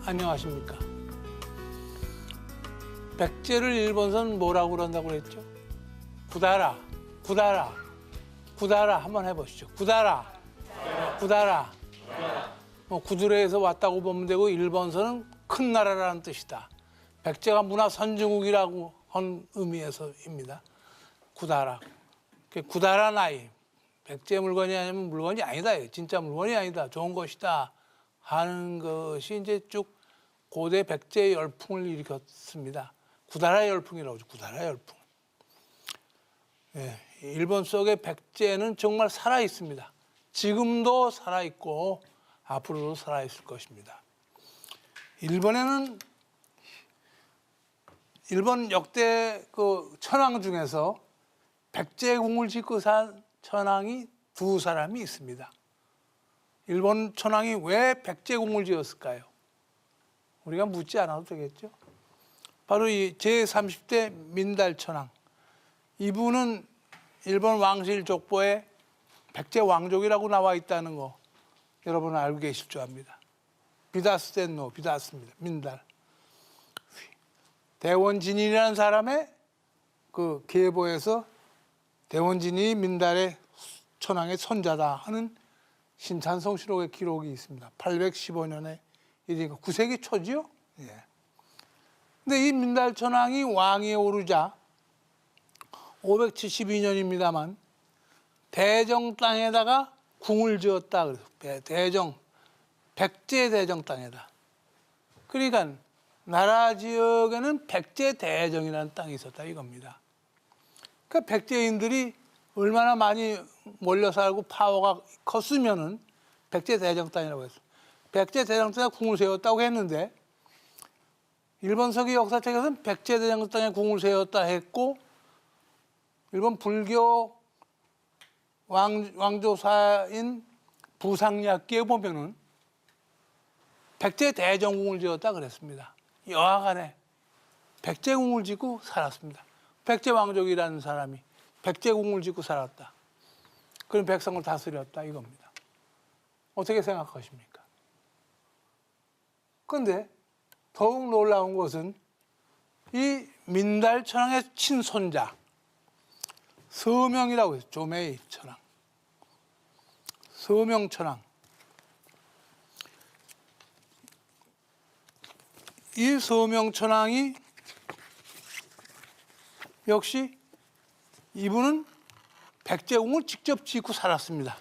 안녕하십니까. 백제를 일본선 뭐라고 그런다고 그랬죠? 구다라, 구다라, 구다라 한번 해보시죠. 구다라, 구다라. 구두레에서 왔다고 보면 되고 일본선은 큰 나라라는 뜻이다. 백제가 문화 선진국이라고 한 의미에서입니다. 구다라. 구다라 나이. 백제 물건이 아니면 물건이 아니다. 진짜 물건이 아니다. 좋은 것이다. 하는 것이 이제 쭉 고대 백제 열풍을 일으켰습니다. 구다라 열풍이라고 하죠. 구다라 열풍. 예, 일본 속의 백제는 정말 살아 있습니다. 지금도 살아 있고 앞으로도 살아 있을 것입니다. 일본에는 일본 역대 그 천황 중에서 백제궁을 짓고 산 천황이 두 사람이 있습니다. 일본 천황이 왜 백제궁을 지었을까요? 우리가 묻지 않아도 되겠죠. 바로 이 제30대 민달 천황. 이분은 일본 왕실 족보에 백제 왕족이라고 나와 있다는 거 여러분은 알고 계실 줄 압니다. 비다스텐노, 비다스입니다. 민달. 대원진이라는 사람의 그 계보에서 대원진이 민달의 천황의 손자다 하는 신찬성시록의 기록이 있습니다. 815년에 일이니까 9세기 초지요. 예. 근데 이 민달 천황이 왕위에 오르자 572년입니다만 대정 땅에다가 궁을 지었다 그래서 대정 백제 대정 땅에다. 그러니까 나라 지역에는 백제 대정이라는 땅이 있었다 이겁니다. 그러니까 백제인들이 얼마나 많이 몰려 살고 파워가 컸으면은 백제 대정 땅이라고 했어요. 백제 대정 땅에 궁을 세웠다고 했는데 일본 서기 역사책에서는 백제 대정 땅에 궁을 세웠다 했고 일본 불교 왕조사인 부상약기에 보면은 백제 대정궁을 지었다 그랬습니다. 여하간에 백제궁을 짓고 살았습니다. 백제 왕족이라는 사람이 백제궁을 짓고 살았다. 그런 백성을 다스렸다 이겁니다. 어떻게 생각하십니까? 그런데 더욱 놀라운 것은 이 민달 천황의 친손자 서명이라고 해서 조메이 천황, 서명 천황. 이 서명 천황이 역시 이분은 백제궁을 직접 짓고 살았습니다.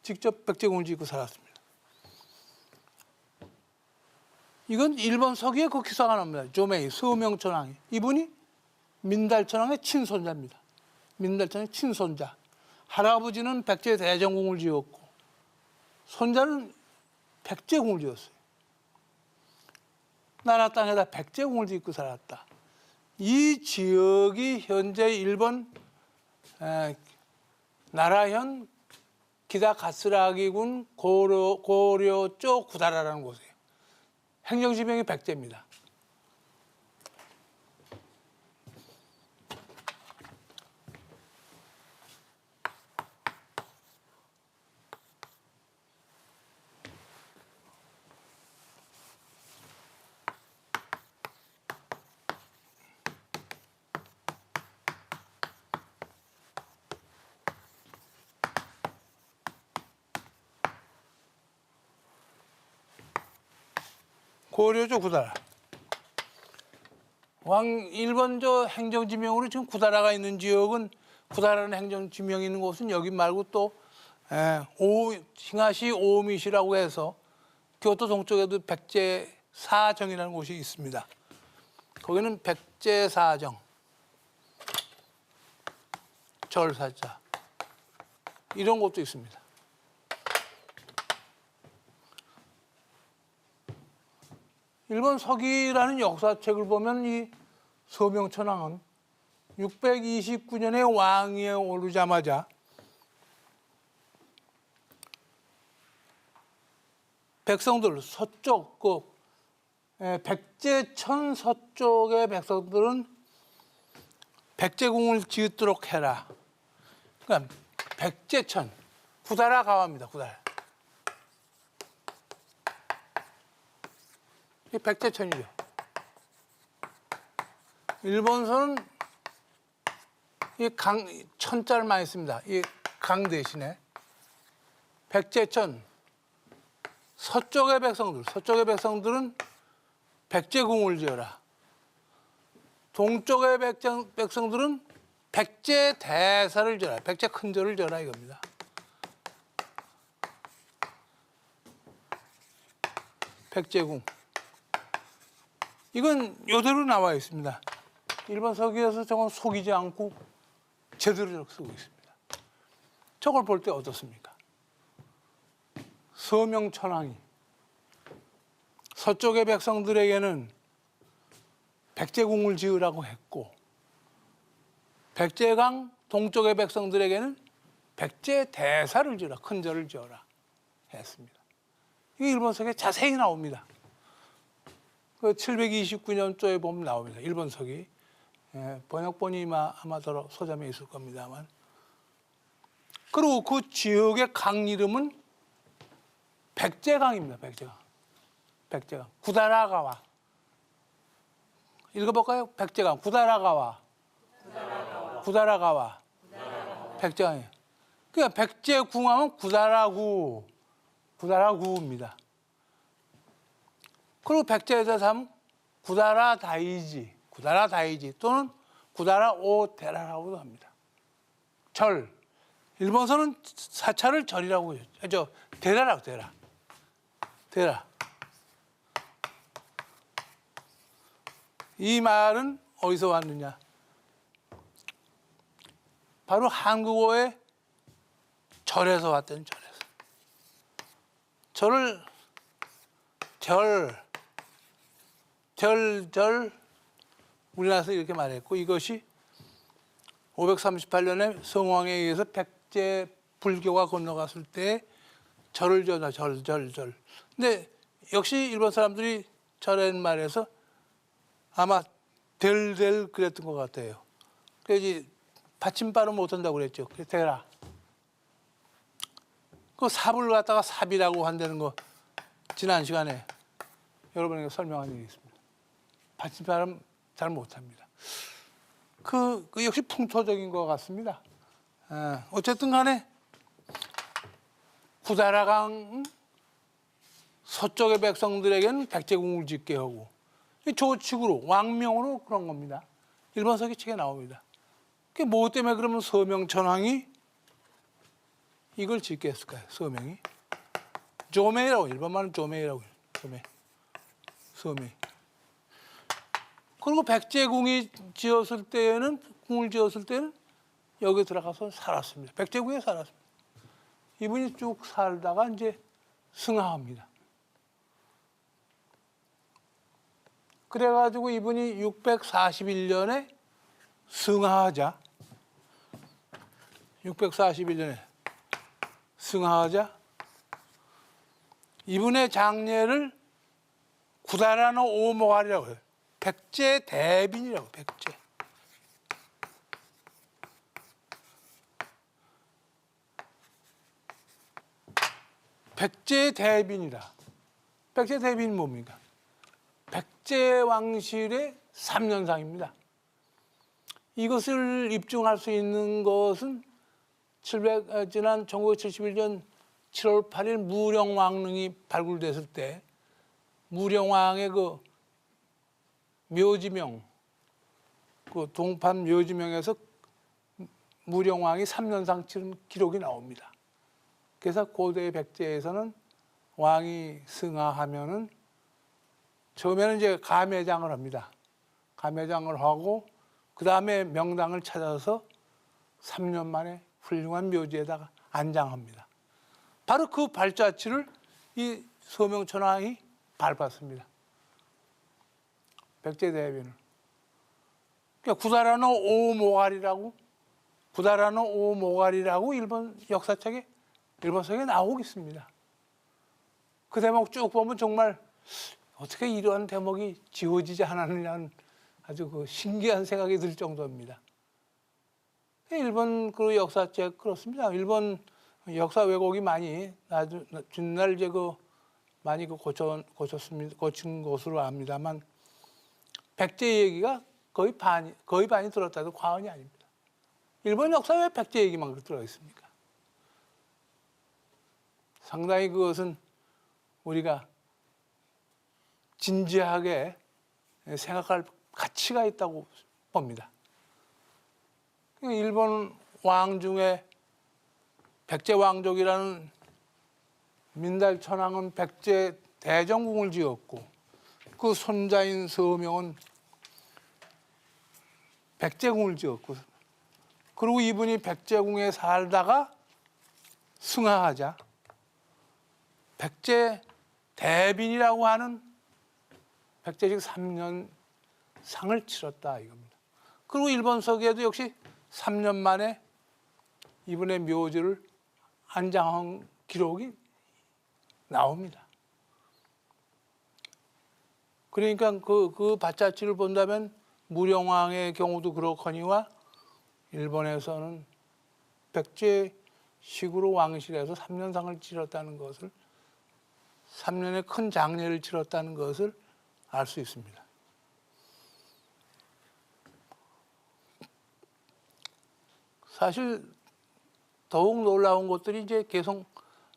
직접 백제궁을 짓고 살았습니다. 이건 일본 서기에 그 기사가 납니다. 조메이, 서명 천황이. 이분이 민달 천황의 친손자입니다. 민달 천황의 친손자. 할아버지는 백제 대정궁을 지었고 손자는 백제궁을 지었어요. 나라 땅에다 백제궁을 짓고 살았다. 이 지역이 현재 일본 나라현 기다가스라기군 고려 쪽 구다라라는 곳이에요. 행정지명이 백제입니다. 고려죠 구다라. 일본저 행정지명으로 지금 구다라가 있는 지역은 구다라는 행정지명이 있는 곳은 여기 말고 또 싱하시 오미시라고 해서 교토 동쪽에도 백제사정이라는 곳이 있습니다. 거기는 백제사정, 절사자 이런 곳도 있습니다. 일본 서기라는 역사책을 보면 이 서명천황은 629년에 왕위에 오르자마자 백성들 서쪽 백제천 서쪽의 백성들은 백제궁을 지었도록 해라. 그러니까 백제천 구다라 가와입니다. 구다라. 이게 백제천이죠. 일본서는 이 천자를 많이 씁니다. 이 강 대신에 백제천. 서쪽의 백성들은 백제궁을 지어라. 동쪽의 백성들은 백제대사를 지어라. 백제큰절을 지어라 이겁니다. 백제궁. 이건 이대로 나와 있습니다. 일본 서기에서 저건 속이지 않고 제대로 쓰고 있습니다. 저걸 볼 때 어떻습니까? 서명천왕이 서쪽의 백성들에게는 백제궁을 지으라고 했고 백제강 동쪽의 백성들에게는 백제대사를 지어라, 큰절을 지어라 했습니다. 이게 일본서기에 자세히 나옵니다. 그 729년도에 보면 나옵니다. 일본서기. 번역본이 아마 더 서점에 있을 겁니다만. 그리고 그 지역의 강 이름은 백제강입니다. 백제강. 구다라가와. 읽어볼까요? 백제강. 구다라가와. 백제강이에요. 그러니까 백제궁하면 구다라구입니다. 그리고 백제에서 하면 구다라다이지 또는 구다라오테라라고도 합니다. 절. 일본서는 사찰을 절이라고 하죠. 대라라고 대라. 이 말은 어디서 왔느냐? 바로 한국어의 절에서 왔다는 절에서. 절을 우리나라에서 이렇게 말했고 이것이 538년에 성왕에 의해서 백제 불교가 건너갔을 때 절을 지어라. 절. 근데 역시 일본 사람들이 절이라는 말에서 아마 델 그랬던 것 같아요. 그래서 받침발은 못한다고 그랬죠. 그래서 대라. 그 삽을 갖다가 삽이라고 한다는 거 지난 시간에 여러분에게 설명한 적이 있습니다. 받침발은 잘 못합니다. 그 역시 풍토적인 것 같습니다. 어쨌든 간에 구다라강 서쪽의 백성들에게는 백제궁을 짓게 하고 조칙으로 왕명으로 그런 겁니다. 일본서기 책에 나옵니다. 그게 뭐 때문에 그러면 서명천왕이 이걸 짓게 했을까요? 서명이 조메이라고 일본말은 조메이라고 해요. 서메이. 그리고 백제궁이 궁을 지었을 때는 여기 들어가서 살았습니다. 백제궁에 살았습니다. 이분이 쭉 살다가 이제 승하합니다. 그래가지고 이분이 641년에 승하하자 이분의 장례를 구다라노 오모가리라고 해요. 백제대빈이라고 백제대빈이라. 백제대빈이 뭡니까? 백제왕실의 3년상입니다. 이것을 입증할 수 있는 것은 지난 1971년 7월 8일 무령왕릉이 발굴됐을 때 무령왕의 그 묘지명, 그 동판 묘지명에서 무령왕이 3년상 치른 기록이 나옵니다. 그래서 고대 백제에서는 왕이 승하하면은 처음에는 이제 가매장을 합니다. 가매장을 하고 그 다음에 명당을 찾아서 3년 만에 훌륭한 묘지에다가 안장합니다. 바로 그 발자취를 이 서명천왕이 밟았습니다. 백제대빈을. 그러니까 구다라노 오모가리라고 일본 역사책에 일본서에 나오고 있습니다. 그 대목 쭉 보면 정말 어떻게 이러한 대목이 지워지지 않았느냐는 아주 그 신기한 생각이 들 정도입니다. 일본 그 역사책 그렇습니다. 일본 역사 왜곡이 많이 옛날 이제 그 많이 고친 것으로 압니다만 백제 얘기가 거의 반이 들었다도 과언이 아닙니다. 일본 역사에 왜 백제 얘기만 들어 있습니까? 상당히 그것은 우리가 진지하게 생각할 가치가 있다고 봅니다. 일본 왕 중에 백제 왕족이라는 민달 천황은 백제 대정궁을 지었고 그 손자인 서명은 백제궁을 지었고 그리고 이분이 백제궁에 살다가 승하하자 백제 대빈이라고 하는 백제식 3년 상을 치렀다 이겁니다. 그리고 일본 서기에도 역시 3년 만에 이분의 묘지를 안장한 기록이 나옵니다. 그러니까 그 밭자치를 본다면 무령왕의 경우도 그렇거니와 일본에서는 백제식으로 왕실에서 3년상을 치렀다는 것을 3년의 큰 장례를 치렀다는 것을 알 수 있습니다. 사실 더욱 놀라운 것들이 이제 계속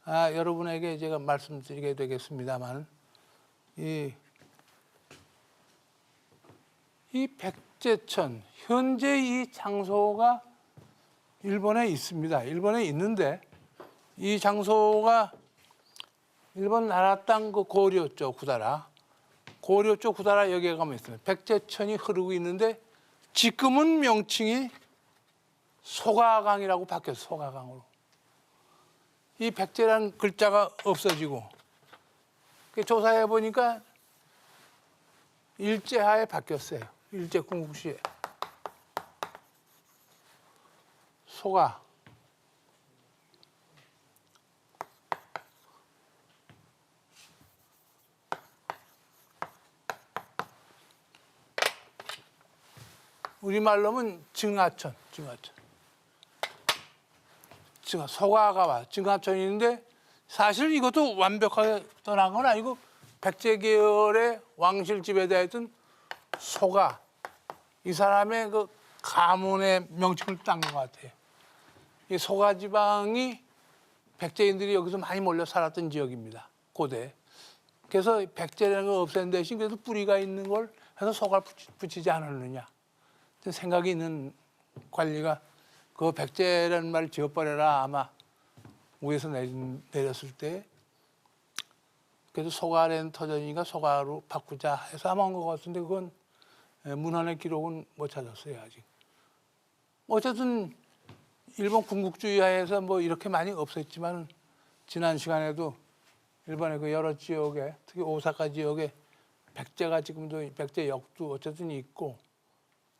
여러분에게 제가 말씀드리게 되겠습니다만 이 백제천 현재 이 장소가 일본에 있습니다. 일본에 있는데 이 장소가 일본 나라 땅 그 고려 쪽 구다라 여기에 가면 있습니다. 백제천이 흐르고 있는데 지금은 명칭이 소가강이라고 바뀌었어요. 소가강으로. 이 백제라는 글자가 없어지고 조사해 보니까 일제하에 바뀌었어요. 일제군국시에. 소가. 우리말로는 증하천. 소가가 와. 증하천이 있는데 사실 이것도 완벽하게 떠난 건 아니고 백제 계열의 왕실 지배자에 있던 소가 이 사람의 그 가문의 명칭을 딴 것 같아요. 이 소가 지방이 백제인들이 여기서 많이 몰려 살았던 지역입니다. 고대. 그래서 백제라는 걸 없앤 대신 그래도 뿌리가 있는 걸 해서 소가 붙이지 않았느냐. 생각이 있는 관리가 그 백제라는 말을 지워버려라 아마 위에서 내렸을 때 그래도 소가라는 터전이니까 소가로 바꾸자 해서 아마 한 것 같은데 그건 문헌의 기록은 못 찾았어요 아직. 어쨌든 일본 군국주의 하에서 뭐 이렇게 많이 없었지만 지난 시간에도 일본의 그 여러 지역에 특히 오사카 지역에 백제가 지금도 백제역도 어쨌든 있고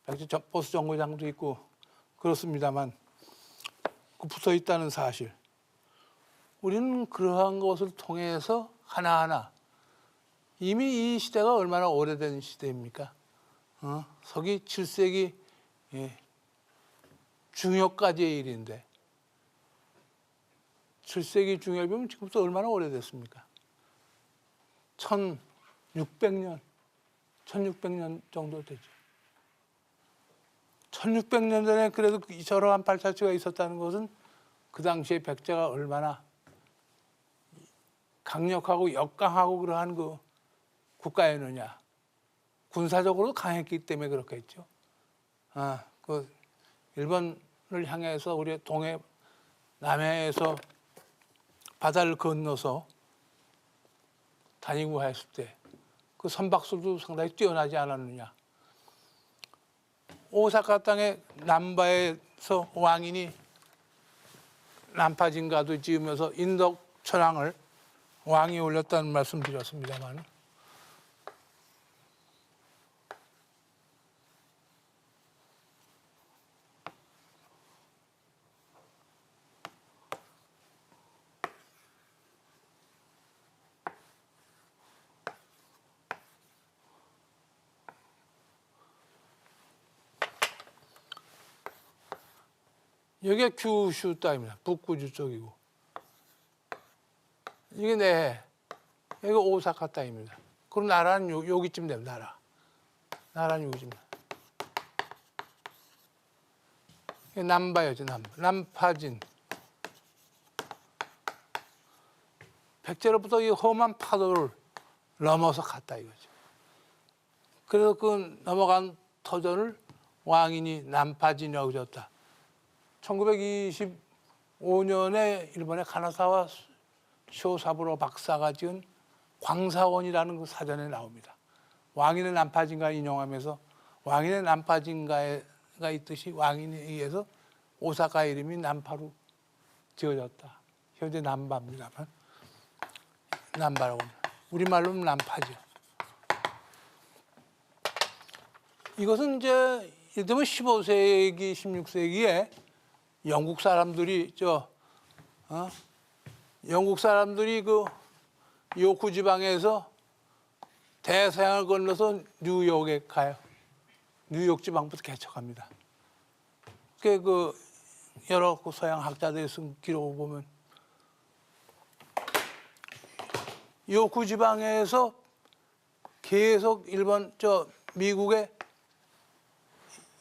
백제 보수 정거장도 있고 그렇습니다만 그 붙어 있다는 사실. 우리는 그러한 것을 통해서 하나하나 이미 이 시대가 얼마나 오래된 시대입니까? 서기 7세기 중엽까지의 일인데 7세기 중엽이면 지금부터 얼마나 오래됐습니까? 1600년 정도 되죠. 1600년 전에 그래도 저러한 발자취가 있었다는 것은 그 당시에 백제가 얼마나 강력하고 역강하고 그러한 그 국가였느냐. 군사적으로도 강했기 때문에 그렇겠죠. 그 일본을 향해서 우리 동해 남해에서 바다를 건너서 다니고 했을 때 그 선박수도 상당히 뛰어나지 않았느냐. 오사카 땅의 남바에서 왕인이 난파진가도 지으면서 인덕천왕을 왕이 올렸다는 말씀 드렸습니다만 여기가 규슈 땅입니다. 북구주 쪽이고 이게 내 여기 오사카 땅입니다. 그럼 나라는 여기쯤 됩니다. 나라는 여기쯤. 남바였죠, 남바. 남파진. 백제로부터 이 험한 파도를 넘어서 갔다 이거죠. 그래서 그 넘어간 터전을 왕인이 남파진이라고 지었다. 1925년에 일본의 가나사와 쇼사부로 박사가 지은 광사원이라는 그 사전에 나옵니다. 왕인의 남파진가 인용하면서 왕인의 남파진가가 있듯이 왕인에 의해서 오사카 이름이 남파로 지어졌다. 현재 남바입니다만 남바라고 합니다. 우리말로는 남파죠. 이것은 이제 예를 들면 15세기, 16세기에 영국 사람들이 영국 사람들이 그 요쿠 지방에서 대서양을 건너서 뉴욕에 가요. 뉴욕 지방부터 개척합니다. 그 여러 그 서양 학자들이 쓴 기록을 보면 요쿠 지방에서 계속 일본 미국의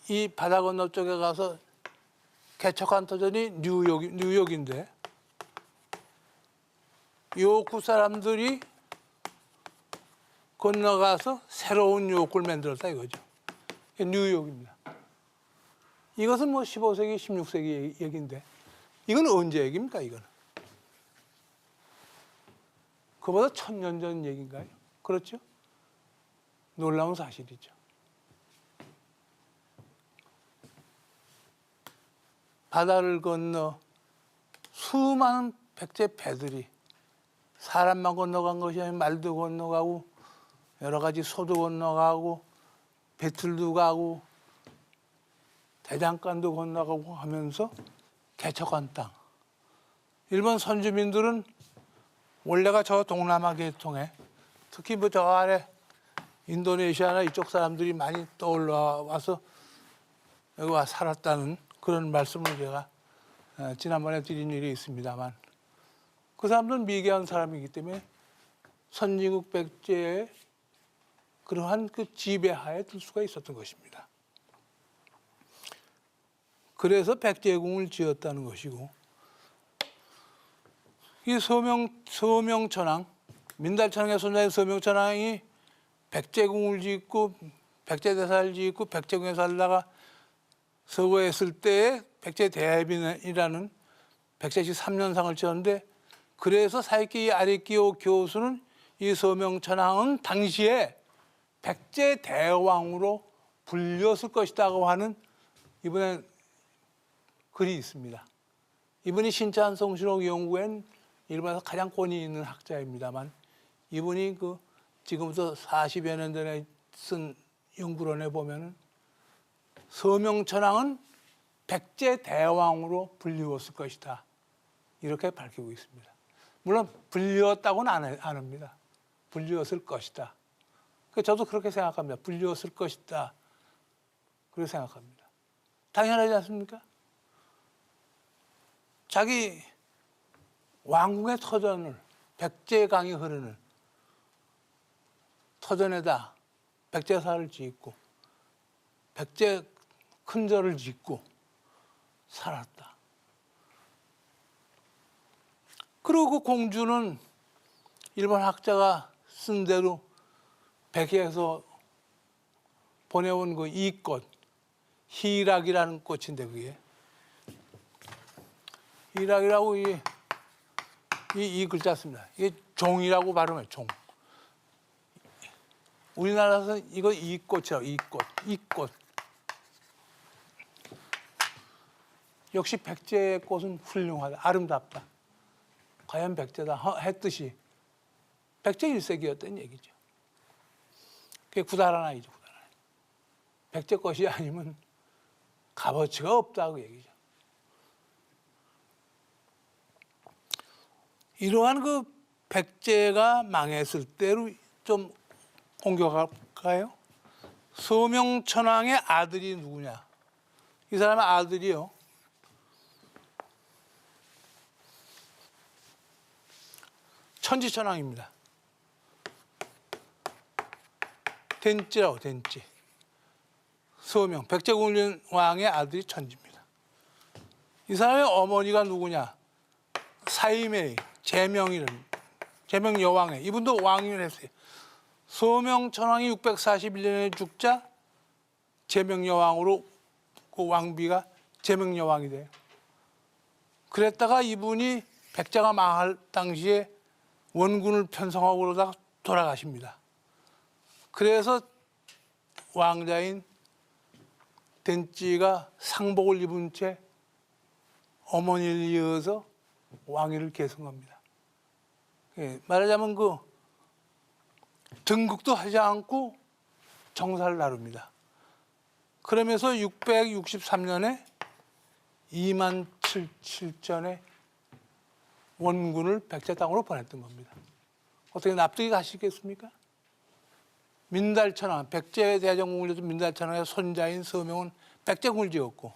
이 바다 건너 쪽에 가서 개척한 터전이 뉴욕인데 요쿠 사람들이 건너가서 새로운 요쿠를 만들었다 이거죠. 뉴욕입니다. 이것은 뭐 15세기, 16세기 얘기인데 이건 언제 얘기입니까, 이거는? 그보다 1000년 전 얘기인가요? 그렇죠? 놀라운 사실이죠. 바다를 건너 수많은 백제 배들이 사람만 건너간 것이 아니라 말도 건너가고 여러 가지 소도 건너가고 배틀도 가고 대장간도 건너가고 하면서 개척한 땅. 일본 선주민들은 원래가 저 동남아 계통에 특히 뭐 저 아래 인도네시아나 이쪽 사람들이 많이 떠올라와서 여기 와 살았다는 그런 말씀을 제가 지난번에 드린 일이 있습니다만 그 사람들은 미개한 사람이기 때문에 선진국 백제의 그러한 그 지배하에 들 수가 있었던 것입니다. 그래서 백제궁을 지었다는 것이고 이 서명천왕, 민달천왕의 손자인 서명천왕이 백제궁을 짓고 백제대사를 짓고 백제궁에 살다가 서거했을 때에 백제대합이라는 백제시 3년상을 지었는데 그래서 사이키 아리키오 교수는 이 서명천왕은 당시에 백제대왕으로 불렸을 것이라고 하는 이번엔 글이 있습니다. 이분이 신찬성실록 연구엔 일본에서 가장 권위 있는 학자입니다만 이분이 그 지금부터 40여 년 전에 쓴 연구론에 보면은 서명천왕은 백제대왕으로 불리웠을 것이다. 이렇게 밝히고 있습니다. 물론 불리웠다고는 안 합니다. 불리웠을 것이다. 저도 그렇게 생각합니다. 불리웠을 것이다. 그렇게 생각합니다. 당연하지 않습니까? 자기 왕궁의 터전을 백제강이 흐르는 터전에다 백제사를 짓고 백제 큰절을 짓고 살았다. 그리고 그 공주는 일본 학자가 쓴 대로 백제에서 보내온 그 이꽃, 희락이라는 꽃인데 그게 희락이라고 이 글자 씁니다. 이게 종이라고 발음해요. 종. 우리나라에서 이거 이꽃이라고 이꽃. 역시 백제의 꽃은 훌륭하다. 아름답다. 과연 백제다 했듯이 백제 1세기였던 얘기죠. 그게 구달하나이죠. 구달하나. 백제 것이 아니면 값어치가 없다고 얘기죠. 이러한 그 백제가 망했을 때로 좀 공격할까요? 서명천왕의 아들이 누구냐? 이 사람의 아들이요. 천지천왕입니다. 된찌라고 된찌. 서명 백제군련 왕의 아들이 천지입니다. 이 사람의 어머니가 누구냐? 사임의 제명 여왕의 이분도 왕위를 했어요. 서명 천왕이 641년에 죽자 제명 여왕으로 그 왕비가 제명 여왕이 돼요. 그랬다가 이분이 백제가 망할 당시에 원군을 편성하고 그러다가 돌아가십니다. 그래서 왕자인 된찌가 상복을 입은 채 어머니를 이어서 왕위를 계승합니다. 말하자면 그 등극도 하지 않고 정사를 나눕니다. 그러면서 663년에 2만 7천의 원군을 백제 땅으로 보냈던 겁니다. 어떻게 납득이 가시겠습니까? 민달천왕, 백제 대전국을 지은 민달천왕의 손자인 서명은 백제국을 지었고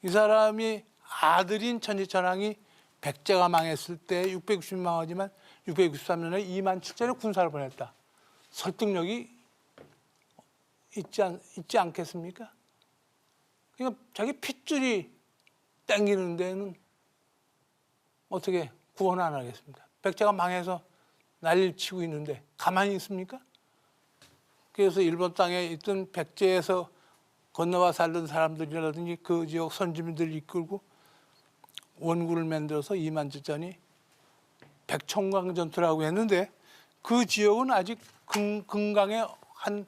이 사람이 아들인 천지천왕이 백제가 망했을 때 660년 망하지만 663년에 2만 7천의 군사를 보냈다. 설득력이 있지 않겠습니까? 그러니까 자기 핏줄이 땡기는 데는 어떻게 구원 안 하겠습니까? 백제가 망해서 난리를 치고 있는데 가만히 있습니까? 그래서 일본 땅에 있던 백제에서 건너와 살던 사람들이라든지 그 지역 선주민들을 이끌고 원군을 만들어서 2만 7천이 백총강 전투라고 했는데 그 지역은 아직 금강의 한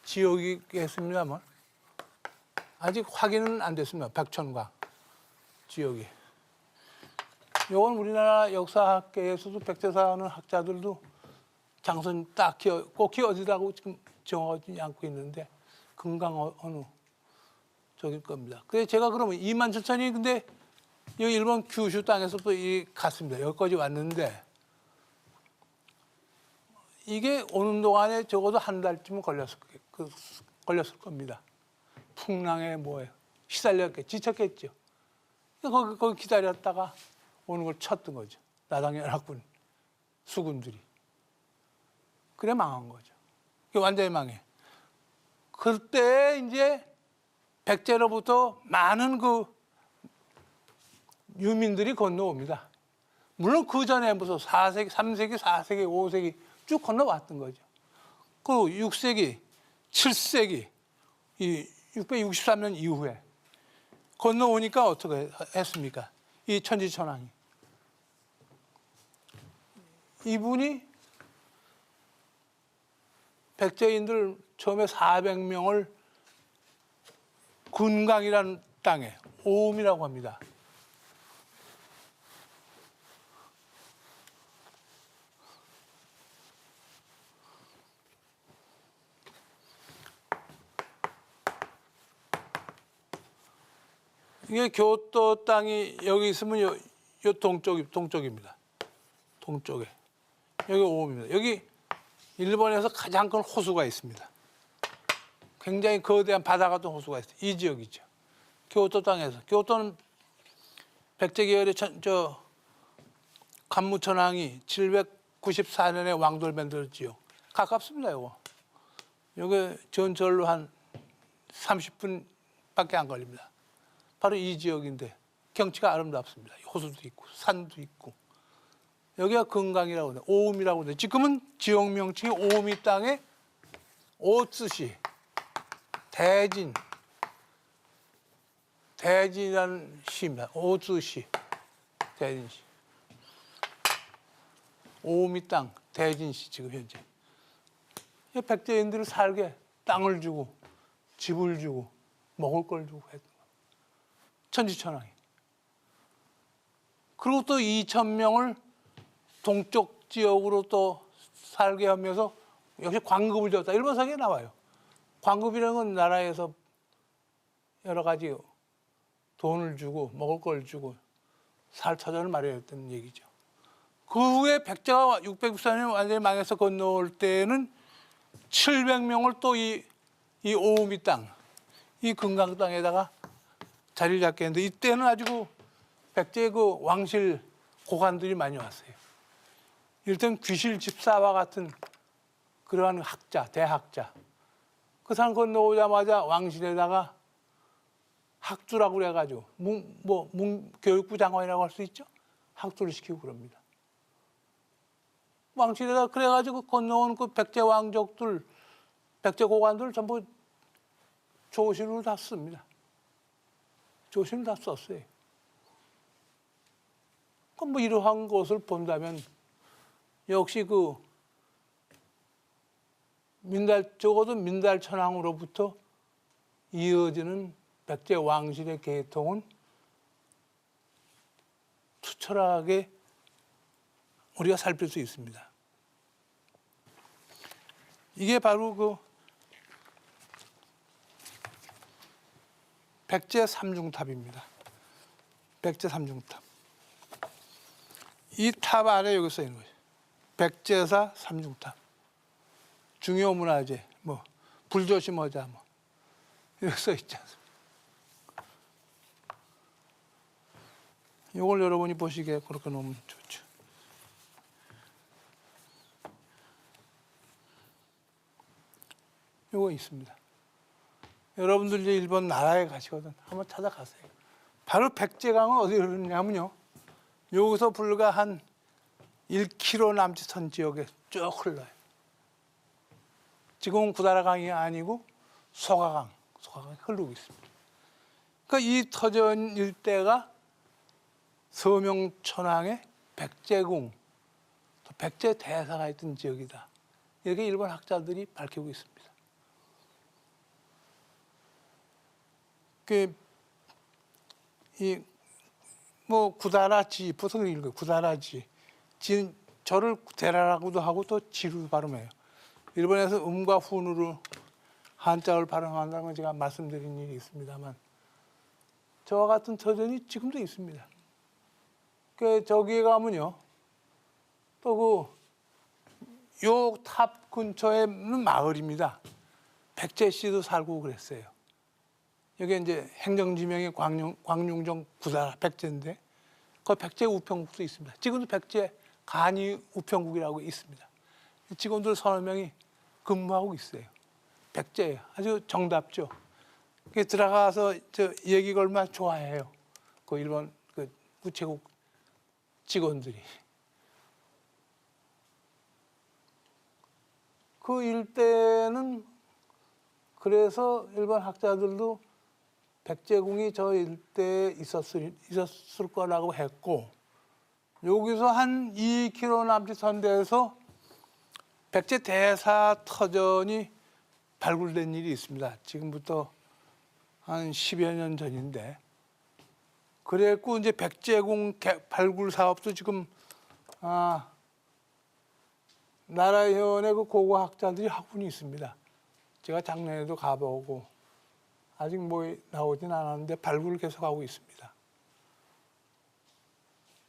지역이겠습니다만 아직 확인은 안 됐습니다. 백천강 지역이. 이건 우리나라 역사학계에서도 백제사하는 학자들도 장선 딱히 꼭히 어디라고 지금 정하지 않고 있는데 금강 어느 저길 겁니다. 그래서 제가 그러면 2만 7천이 근데 여기 일본 규슈 땅에서 또 갔습니다. 여기까지 왔는데 이게 오는 동안에 적어도 한 달쯤은 걸렸을 겁니다. 풍랑에 뭐에 지쳤겠죠. 거기 기다렸다가 오는 걸 쳤던 거죠. 나당 연합군 수군들이. 그래 망한 거죠. 완전히 망해. 그때 이제 백제로부터 많은 그 유민들이 건너옵니다. 물론 그 전에 무슨 4세기, 3세기, 4세기, 5세기 쭉 건너왔던 거죠. 그 6세기, 7세기, 이 663년 이후에 건너오니까 어떻게 했습니까? 이 천지천왕이. 이분이 백제인들 처음에 400명을 군강이라는 땅에 오음이라고 합니다. 이게 교토 땅이 여기 있으면 요 동쪽입니다. 동쪽에. 여기 오음입니다. 여기 일본에서 가장 큰 호수가 있습니다. 굉장히 거대한 바다 같은 호수가 있어요. 이 지역이죠. 교토 땅에서. 교토는 백제 계열의 간무천왕이 794년에 왕도를 만들었지요. 가깝습니다, 이거. 여기 전철로 한 30분밖에 안 걸립니다. 바로 이 지역인데 경치가 아름답습니다. 호수도 있고 산도 있고. 여기가 금강이라고 해요. 오음이라고 해요. 지금은 지역 명칭이 오음이 땅에 오츠시, 대진이라는 시입니다. 오츠시, 대진시. 오음이 땅, 대진시 지금 현재. 백제인들을 살게 땅을 주고 집을 주고 먹을 걸 주고 했던 거예요. 천지천왕이. 그리고 또 2,000명을 동쪽 지역으로 또 살게 하면서 역시 관급을 줬다. 일본사기에 나와요. 관급이라는 건 나라에서 여러 가지 돈을 주고 먹을 걸 주고 살 터전을 마련했다는 얘기죠. 그 후에 백제가 664년에 완전히 망해서 건너올 때는 700명을 또 이 오우미 땅, 이 금강 땅에다가 자리를 잡게 했는데 이때는 아주 백제의 그 왕실 고관들이 많이 왔어요. 일단 귀실 집사와 같은 그러한 학자, 대학자, 그 산 건너오자마자 왕실에다가 학주라고 그래가지고 교육부 장관이라고 할 수 있죠. 학주를 시키고 그럽니다. 왕실에다 그래가지고 건너온 그 백제 왕족들, 백제 고관들 전부 조신으로 다 씁니다. 조신을 다 썼어요. 그럼 뭐 이러한 것을 본다면 역시 그 적어도 민달천왕으로부터 이어지는 백제 왕실의 계통은 투철하게 우리가 살필 수 있습니다. 이게 바로 그 백제 삼중탑입니다. 백제 삼중탑. 이 탑 안에 여기 써 있는 거죠. 백제사 삼중탑. 중요 문화재, 뭐 불조심하자, 뭐 이렇게 써 있지 않습니까? 이걸 여러분이 보시기에 그렇게 놓으면 좋죠. 이거 있습니다. 여러분들 이제 일본 나라에 가시거든. 한번 찾아가세요. 바로 백제강은 어디 흐르냐면요. 여기서 불과 한 1km 남짓한 지역에 쭉 흘러요. 지금은 구다라강이 아니고 소가강이 흐르고 있습니다. 그러니까 이 터전 일대가 서명천왕의 백제궁, 또 백제대사가 있던 지역이다. 이렇게 일본 학자들이 밝히고 있습니다. 구다라지, 보통 읽어요. 구다라지. 저를 대라라고도 하고 또 지로 발음해요. 일본에서 음과 훈으로 한자를 발음한다는 건 제가 말씀드린 일이 있습니다만 저와 같은 터전이 지금도 있습니다. 저기에 가면요. 또 요 탑 근처에 있는 마을입니다. 백제 씨도 살고 그랬어요. 여기 이제 행정지명이 광룡정 구다라 백제인데 그 백제 우평국도 있습니다. 지금도 백제 간이 우평국이라고 있습니다. 직원들 서너 명이 근무하고 있어요. 백제예요. 아주 정답죠. 들어가서 저 얘기 걸면 좋아해요. 그 일본 그 우체국 직원들이. 그 일대는 그래서 일본 학자들도 백제궁이 저 일대에 있었을 거라고 했고 여기서 한 2km 남짓한 데서 백제 대사 터전이 발굴된 일이 있습니다. 지금부터 한 10여 년 전인데 그랬고 이제 백제궁 발굴 사업도 지금 나라현의 그 고고학자들이 학군이 있습니다. 제가 작년에도 가보고 아직 뭐 나오진 않았는데 발굴을 계속하고 있습니다.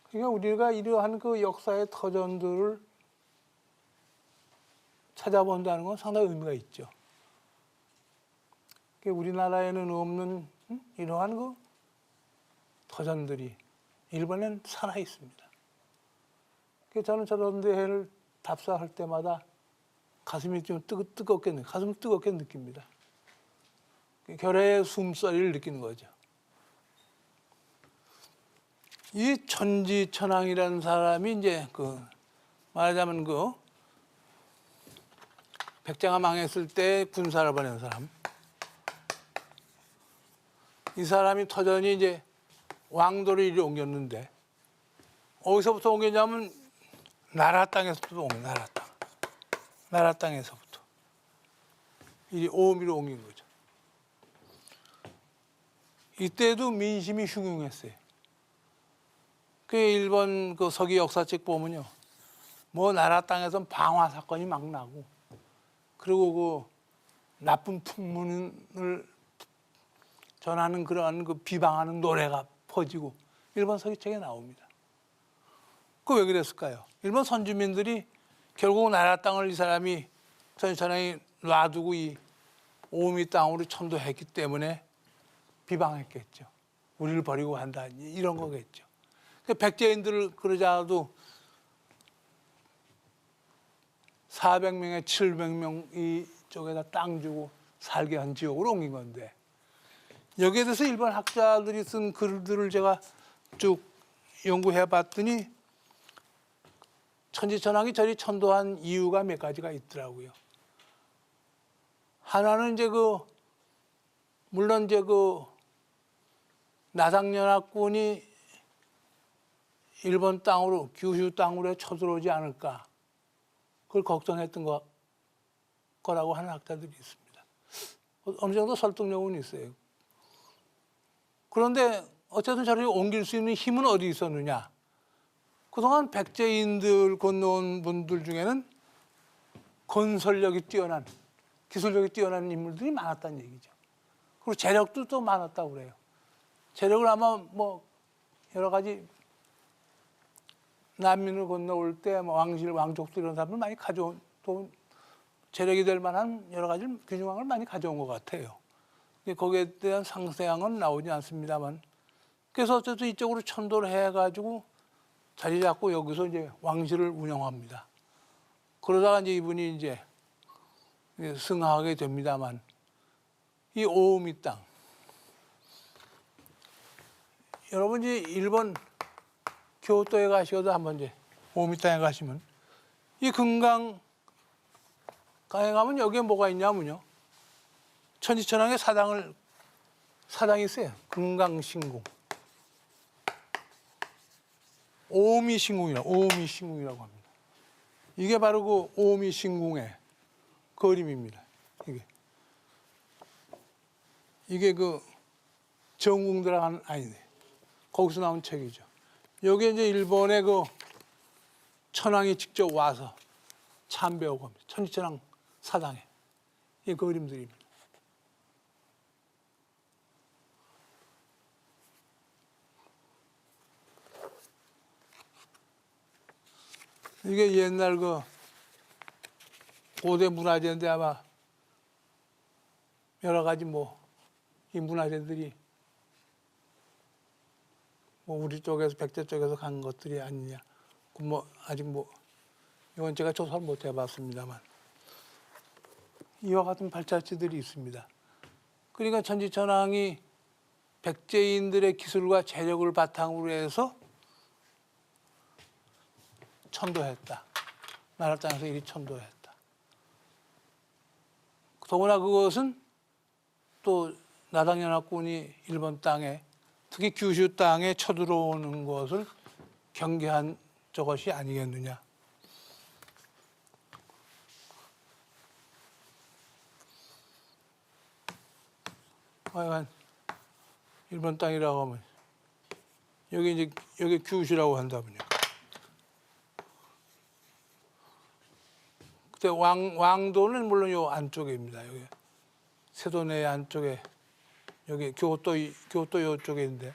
그러니까 우리가 이러한 그 역사의 터전들을 찾아본다는 건 상당히 의미가 있죠. 우리나라에는 없는 이러한 그 터전들이 일본엔 살아 있습니다. 저는 저런 데를 답사할 때마다 가슴이 좀 가슴 뜨겁게 느낍니다. 결의 숨소리를 느끼는 거죠. 이 천지천왕이라는 사람이 이제 말하자면 백제가 망했을 때 군사를 보낸 사람. 이 사람이 터전이 이제 왕도를 이리 옮겼는데 어디서부터 옮겼냐면 나라 땅에서부터 옮겨, 나라 땅. 나라 땅에서부터 이리 오미로 옮긴 거죠. 이때도 민심이 흉흉했어요. 일본 서기 역사책 보면요. 뭐 나라 땅에선 방화 사건이 막 나고 그리고 나쁜 풍문을 전하는 그러한 비방하는 노래가 퍼지고 일본 서기책에 나옵니다. 왜 그랬을까요? 일본 선주민들이 결국 나라 땅을 이 사람이 천천히 놔두고 이 오미 땅으로 천도했기 때문에 비방했겠죠. 우리를 버리고 간다 이런 거겠죠. 백제인들을 그러자도 400명에 700명 이쪽에다 땅 주고 살게 한 지역으로 옮긴 건데 여기에 대해서 일본 학자들이 쓴 글들을 제가 쭉 연구해 봤더니 천지천왕이 저리 천도한 이유가 몇 가지가 있더라고요. 하나는 이제 물론 이제 나상연합군이 일본 땅으로 규슈 땅으로 쳐들어오지 않을까 그걸 걱정했던 거라고 하는 학자들이 있습니다. 어느 정도 설득력은 있어요. 그런데 어쨌든 저를 옮길 수 있는 힘은 어디 있었느냐? 그동안 백제인들 건너온 분들 중에는 건설력이 뛰어난, 기술력이 뛰어난 인물들이 많았다는 얘기죠. 그리고 재력도 또 많았다고 그래요. 재력을 아마 뭐 여러 가지 난민을 건너올 때 왕실, 왕족들 이런 사람들 많이 가져온 또 재력이 될 만한 여러 가지 균형을 많이 가져온 것 같아요. 거기에 대한 상세항은 나오지 않습니다만 그래서 어쨌든 이쪽으로 천도를 해가지고 자리 잡고 여기서 이제 왕실을 운영합니다. 그러다가 이제 이분이 이제 승하하게 됩니다만 이 오우미 땅 여러분 이제 일본 교토에 가시어도 한번 이제 오우미 땅에 가시면 이 금강 강에 가면 여기에 뭐가 있냐면요 천지천왕의 사당이 있어요. 금강신궁. 오미신궁이라고 합니다. 이게 바로 그 오미신궁의 그림입니다. 이게 그 정궁들하고는 아니네. 거기서 나온 책이죠. 여기 이제 일본의 그 천왕이 직접 와서 참배하고 합니다. 천지천왕 사당에 이 그림들입니다. 이게 옛날 고대 문화재인데 아마 여러 가지 이 문화재들이 우리 쪽에서 백제 쪽에서 간 것들이 아니냐. 아직 이건 제가 조사를 못 해봤습니다만 이와 같은 발자취들이 있습니다. 그러니까 천지천왕이 백제인들의 기술과 재력을 바탕으로 해서 천도했다. 나라 땅에서 이리 천도했다. 더구나 그것은 또 나상연합군이 일본 땅에 특히 규슈 땅에 쳐들어오는 것을 경계한 저것이 아니겠느냐. 하여간 일본 땅이라고 하면 여기 규슈라고 한다면요. 그때 왕도는 물론 요 안쪽입니다. 여기 세도내 안쪽에 여기 교토 요쪽에 있는데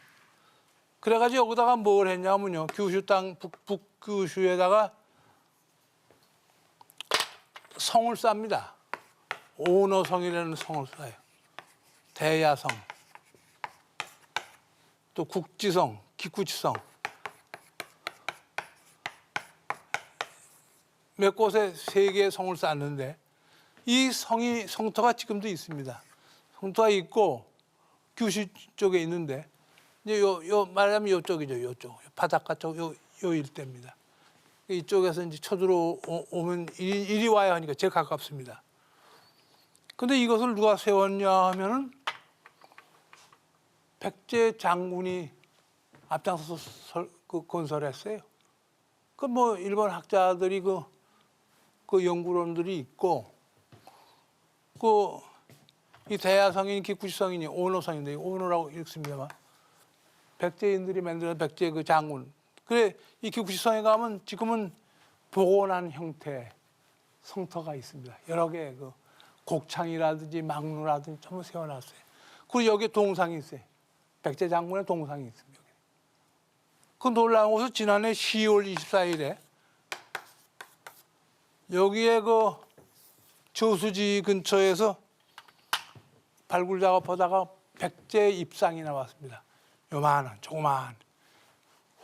그래가지고 여기다가 뭘 했냐면요. 규슈 땅 북규슈에다가 성을 쌉니다. 오노성이라는 성을 쌓아요. 대야성, 또 국지성, 기쿠치성 몇 곳에 3개의 성을 쌓는데 이 성터가 지금도 있습니다. 성터가 있고 규슈 쪽에 있는데 이제 말하자면 요쪽이죠. 요쪽 바닷가 쪽 요 일대입니다. 이쪽에서 이제 쳐들어오면 이리 와야 하니까 제일 가깝습니다. 근데 이것을 누가 세웠냐 하면은 백제 장군이 앞장서서 건설했어요. 일본 학자들이 그 연구론들이 있고 이 대야성인 기쿠시성이니 오노성인데 오노라고 읽습니다만 백제인들이 만든 백제 그 장군. 그래 이 기쿠시성에 가면 지금은 복원한 형태의 성터가 있습니다. 여러 개의 곡창이라든지 막루라든지 전부 세워놨어요. 그리고 여기 동상이 있어요. 백제 장군의 동상이 있습니다. 그 놀라운 것은 지난해 10월 24일에 여기에 저수지 근처에서 발굴 작업하다가 백제 입상이 나왔습니다. 요만한, 조그마한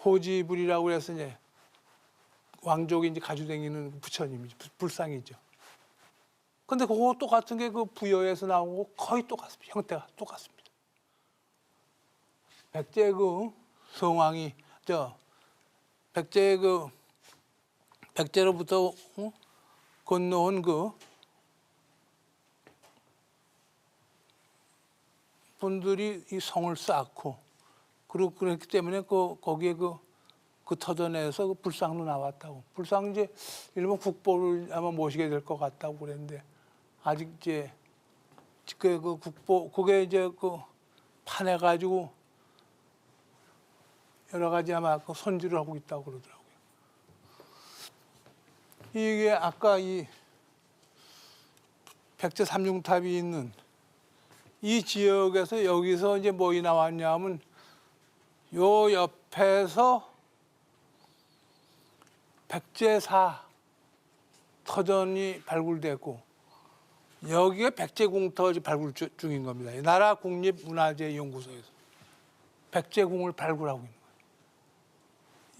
호지불이라고 해서 이제 왕족이 이제 가지고 다니는 부처님이죠. 불상이죠. 근데 그거 똑같은 게 그 부여에서 나오고 거의 똑같습니다. 형태가 똑같습니다. 백제 그 성왕이 백제로부터 건너온 그 분들이 이 성을 쌓고 그리고 그렇기 때문에 거기에 그 터전에서 그 불상도 나왔다고. 불상 이제 일본 국보를 아마 모시게 될 것 같다고 그랬는데 아직 이제 그 국보 그게 이제 그 파내 가지고 여러 가지 아마 그 손질을 하고 있다고 그러더라고요. 이게 아까 이 백제 삼중탑이 있는 이 지역에서 여기서 이제 뭐이 나왔냐면 요 옆에서 백제사 터전이 발굴됐고 여기에 백제궁 터전이 발굴 중인 겁니다. 나라 국립문화재연구소에서 백제궁을 발굴하고 있는 거예요.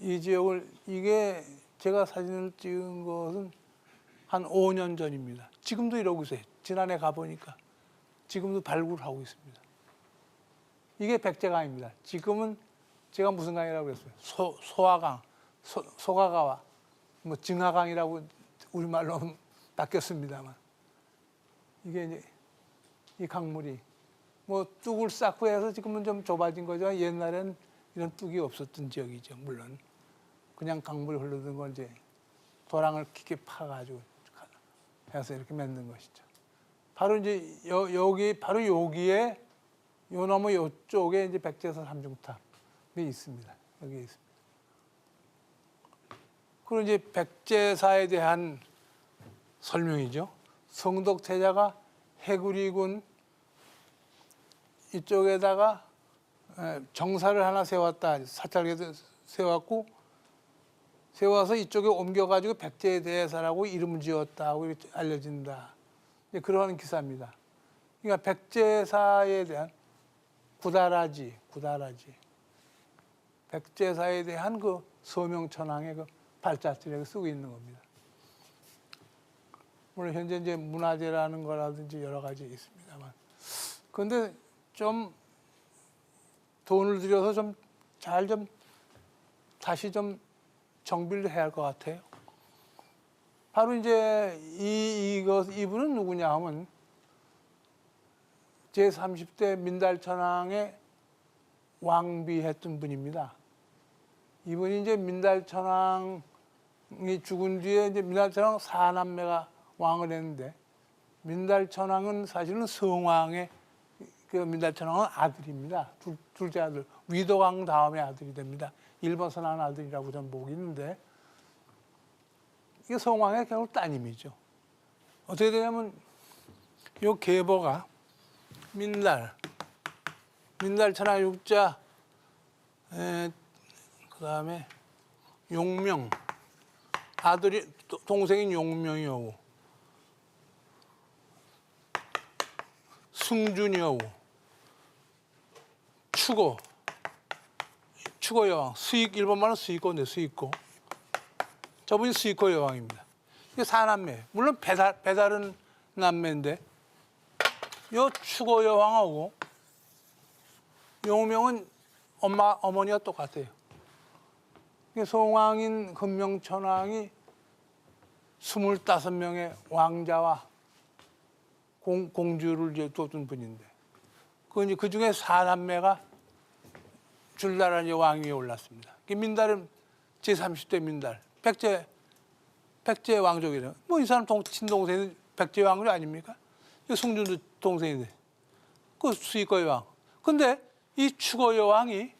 이 지역을 이게 제가 사진을 찍은 것은 한 5년 전입니다. 지금도 이러고 있어요. 지난해 가보니까 지금도 발굴하고 있습니다. 이게 백제강입니다. 지금은 제가 무슨 강이라고 했어요? 소화강, 소가가와 뭐 증하강이라고 우리말로 바뀌었습니다만 이게 이제 이 강물이 뭐 뚝을 쌓고 해서 지금은 좀 좁아진 거죠. 옛날엔 이런 뚝이 없었던 지역이죠. 물론 그냥 강물이 흐르던 걸 이제 도랑을 깊게 파가지고 해서 이렇게 만든 것이죠. 바로 이제 여기 바로 여기에 요 너머 요쪽에 이제 백제사 삼중탑이 있습니다. 여기에 있습니다. 그리고 이제 백제사에 대한 설명이죠. 성덕태자가 해구리군 이쪽에다가 정사를 하나 세웠다. 사찰에도 세웠고 세워서 이쪽에 옮겨가지고 백제대사라고 이름을 지었다고 이렇게 알려진다. 그러한 기사입니다. 그러니까 백제사에 대한 구다라지. 백제사에 대한 그 서명천왕의 그 발자취를 쓰고 있는 겁니다. 물론 현재 이제 문화재라는 거라든지 여러 가지 있습니다만. 그런데 좀 돈을 들여서 좀 잘 다시 좀 정비를 해야 할 것 같아요. 바로 이제 이분은 누구냐 하면 제30대 민달천왕의 왕비했던 분입니다. 이분이 이제 민달천왕이 죽은 뒤에 이제 민달천왕 4남매가 왕을 했는데 민달천왕은 사실은 성왕의 그 민달천왕은 아들입니다. 둘째 아들 위도강 다음에 아들이 됩니다. 일본에서 난 아들이라고 저는 보고 있는데 이게 성왕의 결국 따님이죠. 어떻게 되냐면 요 계보가 민달천왕 육자 그다음에 용명 아들이 동생인 용명이 오고 승준이 오고 추고 여왕 일본말은 수익고인데 수익고 저분이 수익고 여왕입니다. 이게 4남매 물론 배다른 남매인데 요 추고 여왕하고 용명은 어머니가 똑같아요. 송왕인 금명천왕이 25명의 왕자와 공주를 이제 뒀던 분인데 그 중에 4남매가 줄나라 이제 왕위에 올랐습니다. 민달은 제30대 민달, 백제 왕족이래요. 뭐 이 사람 친동생은 백제 왕족 아닙니까? 승준도 동생인데 그 수익고 여왕. 근데 이 추고 여왕이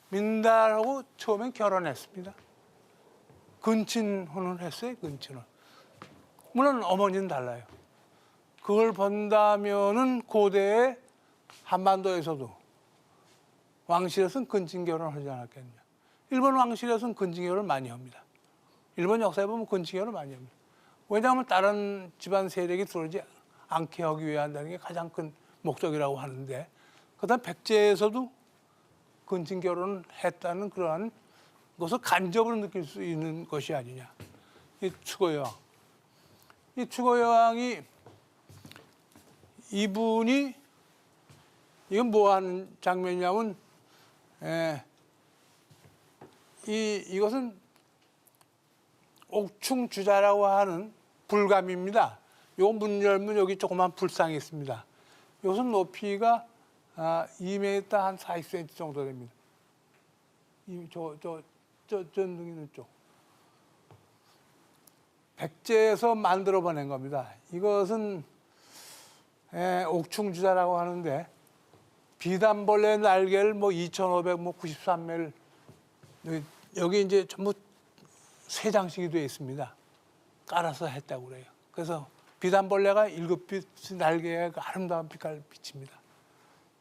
민달하고 처음엔 결혼했습니다. 근친혼을 했어요. 근친혼. 물론 어머니는 달라요. 그걸 본다면은 고대의 한반도에서도 왕실에서는 근친결혼을 하지 않았겠냐. 일본 왕실에서는 근친결혼을 많이 합니다. 일본 역사에 보면 근친결혼을 많이 합니다. 왜냐하면 다른 집안 세력이 들어오지 않게 하기 위한다는 게 가장 큰 목적이라고 하는데 그다음 백제에서도 근친결혼을 했다는 그러한 것을 간접으로 느낄 수 있는 것이 아니냐. 이 추고여왕. 이 추고여왕이 이분이 이건 뭐 하는 장면이냐면 이것은 옥충주자라고 하는 불감입니다. 요 문 열면 여기 조그만 불상이 있습니다. 이것은 높이가 2m 한 40cm 정도 됩니다. 전등이는 쪽. 백제에서 만들어 보낸 겁니다. 이것은 옥충주자라고 하는데 비단벌레 날개를 뭐 2,593매를 여기 이제 전부 쇠장식이 되어 있습니다. 깔아서 했다고 그래요. 그래서 비단벌레가 7빛 날개에 아름다운 빛깔을 비칩니다.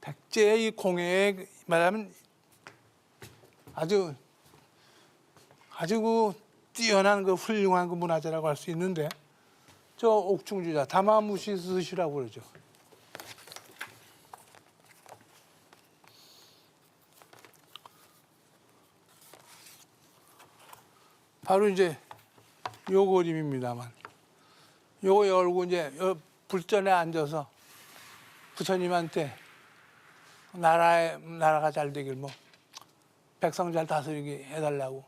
백제의 이 공예에 말하면 아주 그 뛰어난 그 훌륭한 그 문화재라고 할 수 있는데 저 옥충주자 다마무시스시라고 그러죠. 바로 이제 요 그림입니다만 요거 열고 이제 불전에 앉아서 부처님한테 나라가 잘 되길 뭐 백성 잘 다스리게 해달라고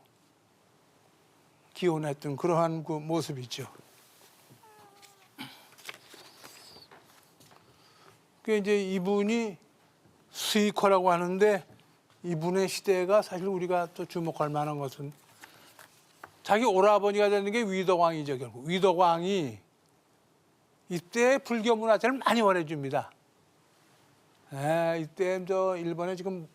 기원했던 그러한 그 모습이죠. 그 이제 이분이 스이커라고 하는데 이분의 시대가 사실 우리가 또 주목할 만한 것은 자기 오라버니가 되는 게 위덕왕이죠. 결국 위덕왕이 이때 불교 문화재를 많이 원해줍니다. 이때 저 일본에 지금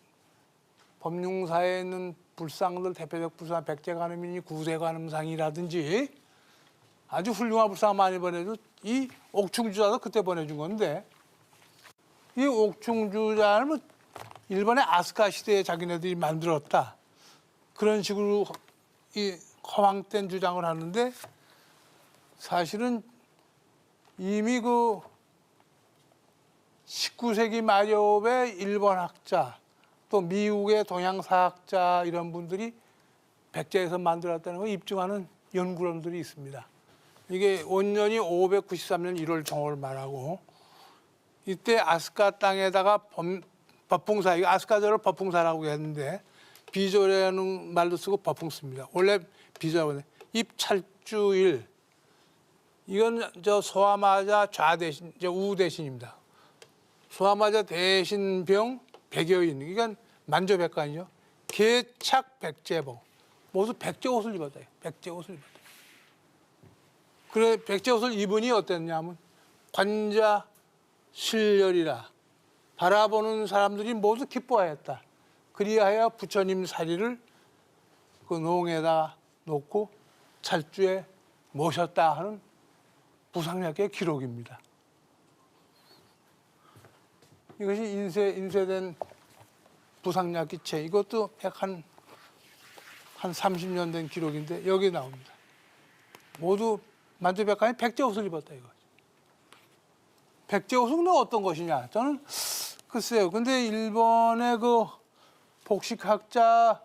법융사에 있는 불상들 대표적 불상 백제관음이니 구세관음상이라든지 아주 훌륭한 불상 많이 보내줘. 이 옥충주자도 그때 보내준 건데 이 옥충주자는 뭐 일본의 아스카 시대에 자기네들이 만들었다. 그런 식으로 이 허황된 주장을 하는데 사실은 이미 그 19세기 말엽에 일본 학자 또 미국의 동양사학자 이런 분들이 백제에서 만들었다는 걸 입증하는 연구론들이 있습니다. 이게 원년이 593년 1월 정오를 말하고 이때 아스카 땅에다가 법풍사, 이거 아스카절을 법풍사라고 했는데 비조라는 말도 쓰고 법풍 씁니다. 원래 비조라고 해. 입찰주일 이건 저 소아마자 좌 대신, 우 대신입니다. 소아마자 대신병 백여인, 그러니까 만조백관이죠. 개착 백제복, 모두 백제 옷을 입었다. 백제 옷을 입었다. 그래 백제 옷을 입으니 어땠냐면 관자 실렬이라 바라보는 사람들이 모두 기뻐하였다. 그리하여 부처님 사리를 그 농에다 놓고 찰주에 모셨다 하는 부상약의 기록입니다. 이것이 인쇄된 부상약기체, 이것도 한 30년 된 기록인데 여기 나옵니다. 모두 만주백관이 백제 옷을 입었다 이거. 백제 옷은 어떤 것이냐? 저는 글쎄요. 근데 일본의 그 복식학자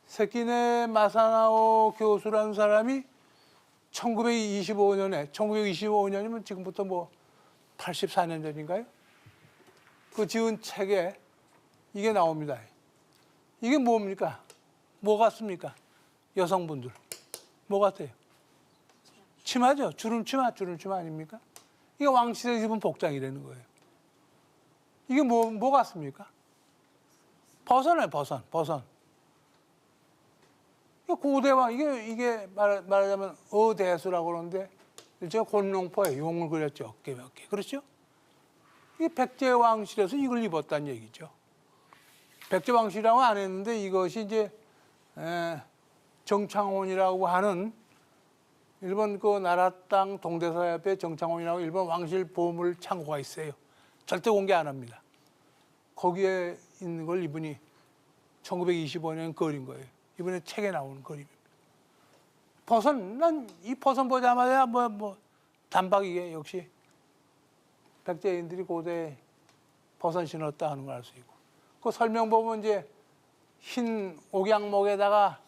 세키네 마사나오 교수라는 사람이 1925년이면 지금부터 뭐 84년 전인가요? 그 지은 책에 이게 나옵니다. 이게 뭡니까? 뭐 같습니까? 여성분들. 뭐 같아요? 치마죠. 주름치마 아닙니까? 이게 왕실에 입은 복장이라는 거예요. 이게 뭐 같습니까? 버선이에요, 버선. 고대왕, 이게 말하자면 어대수라고 그러는데, 제가 곤룡포에 용을 그렸죠. 어깨 몇 개. 그렇죠? 이게 백제왕실에서 이걸 입었다는 얘기죠. 백제왕실이라고 안 했는데 이것이 이제 정창혼이라고 하는 일본 그 나라 땅 동대서 옆에 정창혼이라고 일본 왕실 보물 창고가 있어요. 절대 공개 안 합니다. 거기에 있는 걸 이분이 1925년 그린 거예요. 이번에 책에 나오는 그림입니다. 버선, 난 이 버선 보자마자 단박 이게 역시 백제인들이 고대 버선 신었다 하는 걸 알 수 있고. 그 설명 보면 이제 흰 옥양목에다가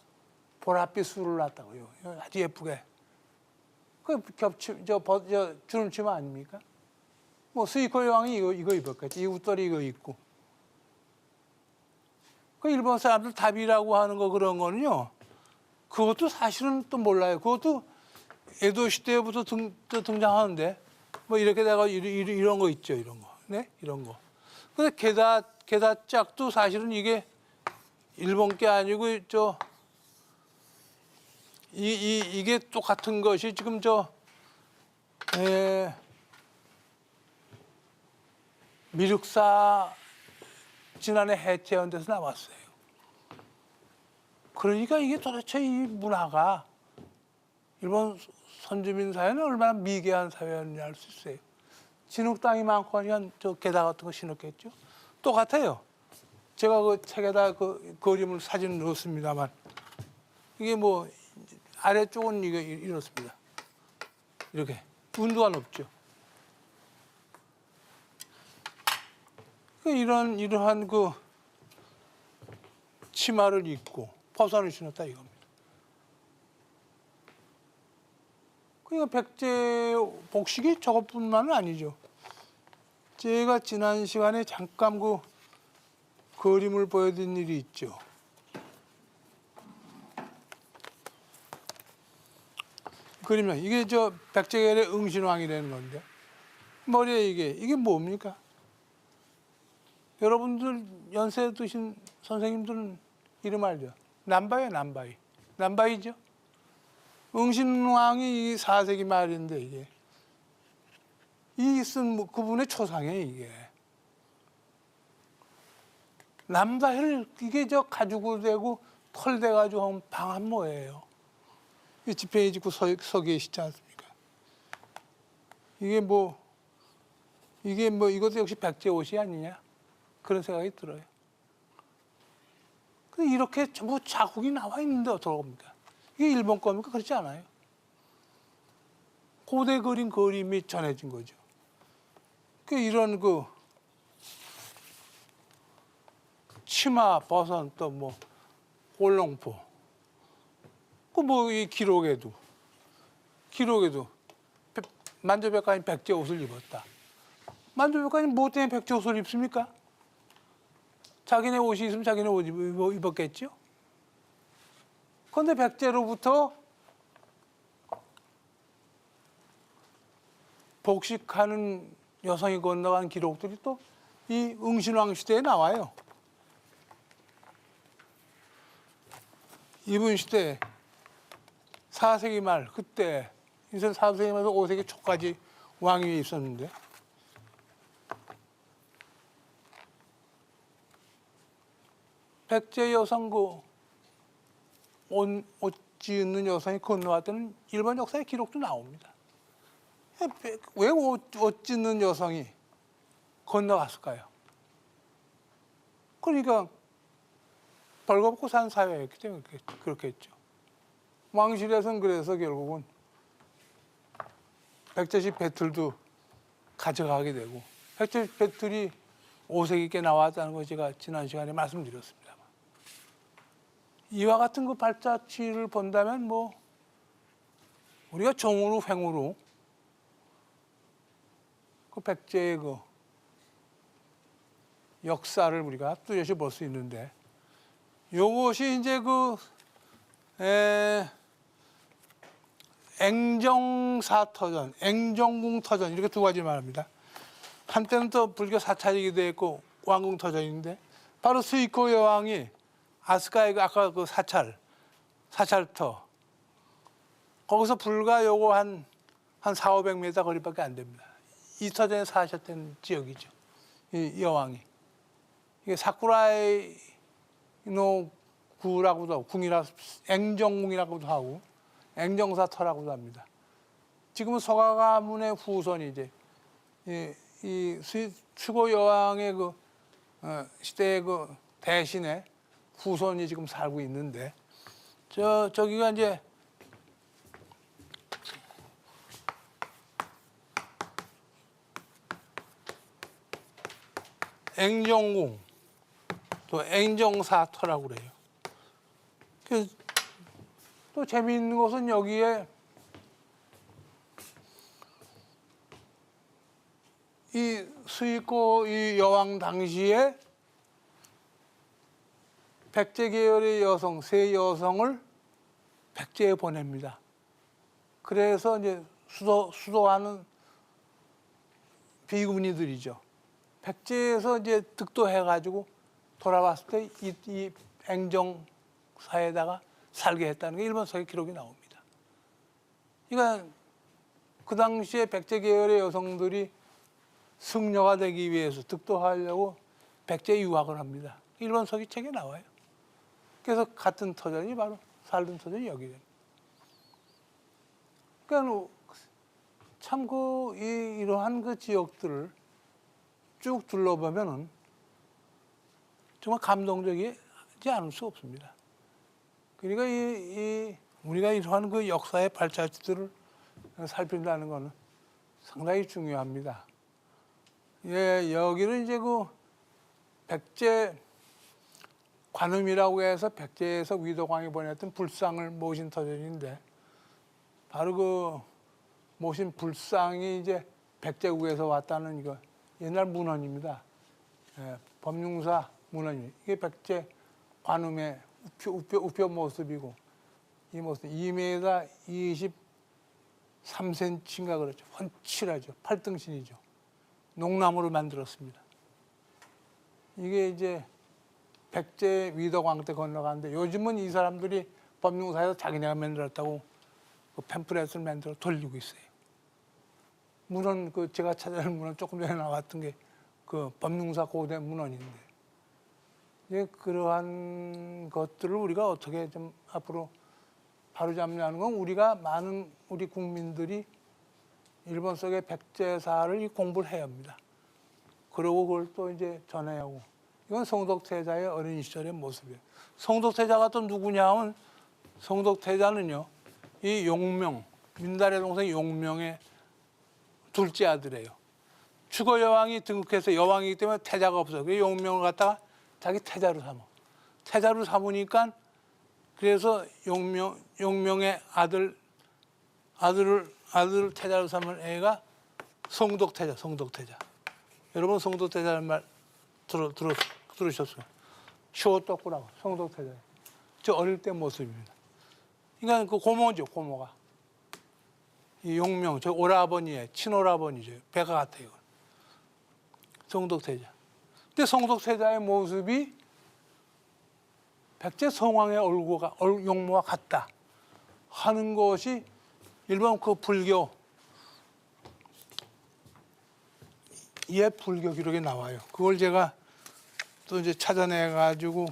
보랏빛 술을 놨다고요. 아주 예쁘게. 그 주름치마 아닙니까? 뭐 스이코 여왕이 이거 입었겠지. 이 웃돌이 이거 입고. 그 일본 사람들 다비라고 하는 거 그런 거는요. 그것도 사실은 또 몰라요. 그것도 에도 시대부터 등장하는데 뭐 이렇게 내가 이런 거 있죠. 이런 거. 네? 이런 거. 근데 게다짝도 사실은 이게 일본 게 아니고 이게 똑같은 것이 지금 미륵사 지난해 해체한 데서 나왔어요. 그러니까 이게 도대체 이 문화가 일본 선주민 사회는 얼마나 미개한 사회였는지 알 수 있어요. 진흙 땅이 많고 하니까 게다 같은 거 신었겠죠. 똑같아요. 제가 그 책에다 그 그림을 사진 넣었습니다만 이게 뭐 아래쪽은 이렇습니다. 이렇게 운도가 높죠. 이러한 그 치마를 입고 버선을 신었다 이겁니다. 그러니까 백제 복식이 저것뿐만은 아니죠. 제가 지난 시간에 잠깐 그 그림을 보여드린 일이 있죠. 그림은 이게 백제계의 응신왕이라는 건데 머리에 이게 뭡니까? 여러분들 연세 드신 선생님들은 이름 알죠? 남바예요, 남바이. 남바이죠? 응신왕이 4세기 말인데 이게 이 쓴 그분의 초상에 이게 남바이를 이게 가죽으로 되고 털 돼가지고 하면 방한모예요. 이 지팡이 짚고 서 계시지 않습니까? 이게 뭐 이것도 역시 백제 옷이 아니냐 그런 생각이 들어요. 근데 이렇게 전부 자국이 나와 있는데 어떡합니까? 이게 일본 겁니까? 그렇지 않아요. 고대 그린 그림이 전해진 거죠. 이런 치마, 버선 또 뭐 홀롱포 이 기록에도 만주백관이 백제 옷을 입었다. 만주백관이 뭐 때문에 백제 옷을 입습니까? 자기네 옷이 있으면 자기네 옷 입었겠죠? 그런데 백제로부터 복식하는 여성이 건너간 기록들이 또 이 응신왕 시대에 나와요. 이분 시대 4세기 말 그때 인생 4세기 말에서 5세기 초까지 왕위에 있었는데 백제 여성 옷 짓는 여성이 건너왔던 일본 역사의 기록도 나옵니다. 왜 옷 짓는 여성이 건너갔을까요? 그러니까 벌거벗고 산 사회였기 때문에 그렇겠죠. 왕실에서는 그래서 결국은 백제식 배틀도 가져가게 되고 백제식 배틀이 5세기께 나왔다는 거 제가 지난 시간에 말씀드렸습니다. 이와 같은 그 발자취를 본다면 뭐 우리가 정으로 횡으로 그 백제의 역사를 우리가 뚜렷이 볼 수 있는데 요것이 이제 앵정사터전, 앵정궁터전 이렇게 두 가지 말합니다. 한때는 또 불교 사찰이기도 했고 왕궁터전인데 바로 스이코 여왕이 아스카의 아까 그 사찰터 거기서 불과 요거 한 400~500m 거리밖에 안 됩니다. 이 터전에 사셨던 지역이죠. 이 여왕이. 이게 사쿠라이 노 구라고도 하고 궁이라 앵정궁이라고도 하고 앵정사터라고도 합니다. 지금은 소가 가문의 후손이 이제 이 수고 여왕의 시대의 대신에 후손이 지금 살고 있는데 저기가 이제 앵정궁 또 앵정사터라고 그래요. 또 재미있는 것은 여기에 이 수익고 이 여왕 당시에 백제 계열의 여성, 세 여성을 백제에 보냅니다. 그래서 이제 수도하는 비구니들이죠. 백제에서 이제 득도해가지고 돌아왔을 때 이 행정사에다가 살게 했다는 게 일본서의 기록이 나옵니다. 그러니까 그 당시에 백제 계열의 여성들이 승려가 되기 위해서 득도하려고 백제에 유학을 합니다. 일본서기 책에 나와요. 그래서 같은 터전이 바로 살던 터전이 여기 됩니다. 그러니까 참 이러한 그 지역들을 쭉 둘러보면은 정말 감동적이지 않을 수 없습니다. 그러니까 우리가 이러한 그 역사의 발자취들을 살핀다는 것은 상당히 중요합니다. 예, 여기는 이제 그 백제 관음이라고 해서 백제에서 위도광이 보냈던 불상을 모신 터전인데 바로 그 모신 불상이 이제 백제국에서 왔다는 이거 옛날 문헌입니다. 예, 법융사 문헌이 이게 백제 관음의 우표 모습이고 이 모습 2m 23cm인가 그렇죠. 훤칠하죠. 팔등신이죠. 농나무로 만들었습니다. 이게 이제 백제 위도광 때 건너가는데 요즘은 이 사람들이 법융사에서 자기네가 만들었다고 그 팸플렛을 만들어 돌리고 있어요. 문헌 그 제가 찾아낸 문헌 조금 전에 나왔던 게 그 법융사 고대 문헌인데 이제 그러한 것들을 우리가 어떻게 좀 앞으로 바로잡냐는 건 우리가 많은 우리 국민들이 일본 속의 백제사를 공부를 해야 합니다. 그러고 그걸 또 이제 전해야 하고 이건 성덕태자의 어린 시절의 모습이에요. 성덕태자가 또 누구냐 하면 성덕태자는요 이 용명 민달의 동생 용명의 둘째 아들이에요. 추거 여왕이 등극해서 여왕이기 때문에 태자가 없어요. 그 용명을 갖다가 자기 태자로 삼아. 태자로 삼으니까 그래서 용명의 아들을 태자로 삼은 애가 성덕태자. 여러분 성덕태자라는 말 들으셨어요? 쇼떡구라고 성덕태자. 저 어릴 때 모습입니다. 그러니까 그 고모죠, 고모가. 이 용명, 저 오라버니의 친오라버니죠. 배가 같아요. 성덕태자. 근데 성덕태자의 모습이 백제 성왕의 용모와 같다 하는 것이 일본 그 불교 옛 불교 기록에 나와요. 그걸 제가 또 이제 찾아내 가지고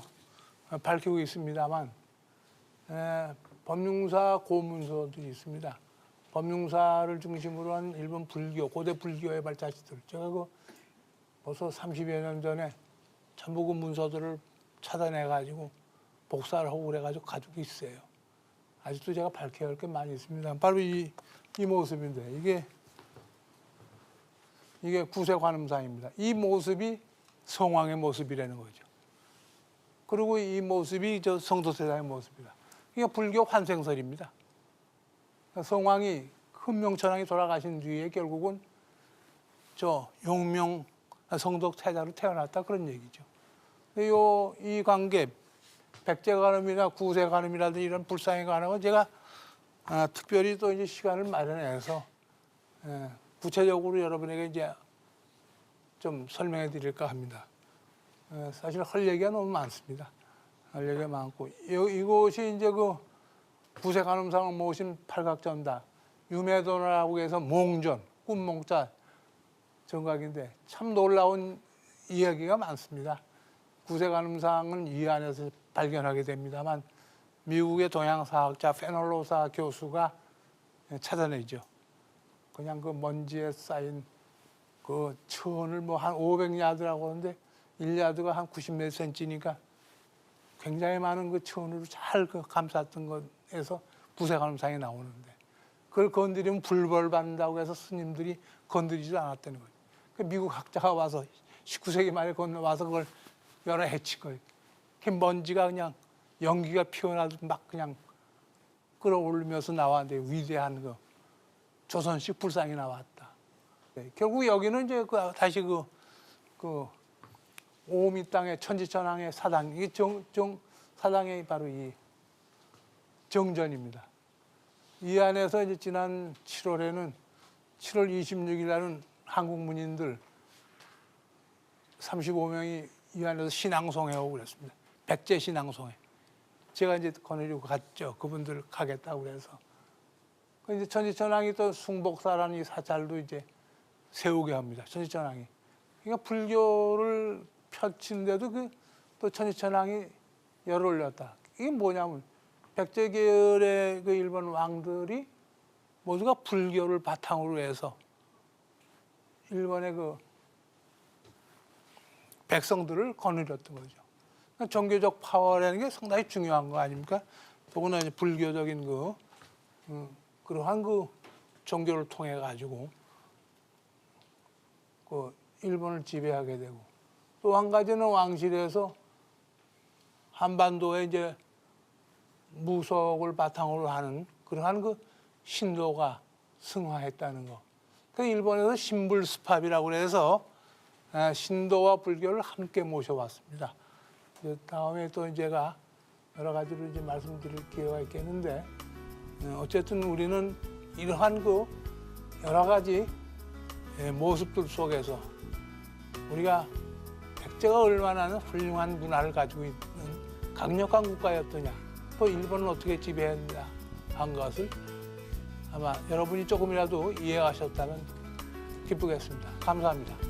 밝히고 있습니다만 법융사 고문서들이 있습니다. 법융사를 중심으로 한 일본 불교 고대 불교의 발자취들 제가 그 벌써 30여 년 전에 전부 그 문서들을 찾아내 가지고 복사를 하고 그래가지고 가지고 있어요. 아직도 제가 밝혀야 할 게 많이 있습니다. 바로 이 모습인데 이게 구세관음상입니다. 이 모습이 성왕의 모습이라는 거죠. 그리고 이 모습이 저 성덕태자의 모습이다. 이게 불교 환생설입니다. 성왕이 흥명천왕이 돌아가신 뒤에 결국은 저 용명 성덕태자로 태어났다 그런 얘기죠. 이 관계 백제관음이나 구세관음이라든지 이런 불상의 관음은 제가 특별히 또 이제 시간을 마련해서 구체적으로 여러분에게 이제 좀 설명해 드릴까 합니다. 사실 할 얘기가 너무 많습니다. 할 얘기가 많고 이곳이 이제 그 구세관음상을 모신 팔각전다 유매도라고 해서 몽전 꿈몽자 정각인데 참 놀라운 이야기가 많습니다. 구세관음상은 이 안에서 발견하게 됩니다만 미국의 동양사학자 페놀로사 교수가 찾아내죠. 그냥 그 먼지에 쌓인 그 천을 뭐 한 500야드라고 하는데 1야드가 한 90몇 센치니까 굉장히 많은 그 천으로 잘 감쌌던 것에서 구세관음상이 나오는데 그걸 건드리면 불벌받는다고 해서 스님들이 건드리지도 않았다는 거예요. 미국 학자가 와서 19세기 말에 건너와서 그걸 여러 해친 거예요. 그 먼지가 그냥 연기가 피어나도 막 그냥 끌어올리면서 나왔는데 위대한 그 조선식 불상이 나왔다. 결국 여기는 이제 다시 그 오미 땅의 천지천왕의 사당, 이 사당이 바로 이 정전입니다. 이 안에서 이제 지난 7월 26일 날은 한국 문인들 35명이 이 안에서 신앙송회 하고 그랬습니다. 백제 신앙송회. 제가 이제 거느리고 갔죠. 그분들 가겠다고 그래서. 이제 천지천왕이 또 숭복사라는 이 사찰도 이제 세우게 합니다. 천지천왕이. 그러니까 불교를 펼친데도 또 천지천왕이 열을 올렸다. 이게 뭐냐면 백제 계열의 그 일본 왕들이 모두가 불교를 바탕으로 해서 일본의 그 백성들을 거느렸던 거죠. 그러니까 종교적 파워라는 게 상당히 중요한 거 아닙니까? 더구나 이제 불교적인 그러한 그 종교를 통해 가지고 그 일본을 지배하게 되고, 또 한 가지는 왕실에서 한반도에 이제 무속을 바탕으로 하는 그러한 그 신도가 승화했다는 거. 그 일본에서 신불스팝이라고 해서 신도와 불교를 함께 모셔왔습니다. 다음에 또 제가 여러 가지로 이제 말씀드릴 기회가 있겠는데, 어쨌든 우리는 이러한 그 여러 가지 모습들 속에서 우리가 백제가 얼마나 훌륭한 문화를 가지고 있는 강력한 국가였더냐, 또 일본을 어떻게 지배했냐 한 것을 아마 여러분이 조금이라도 이해하셨다면 기쁘겠습니다. 감사합니다.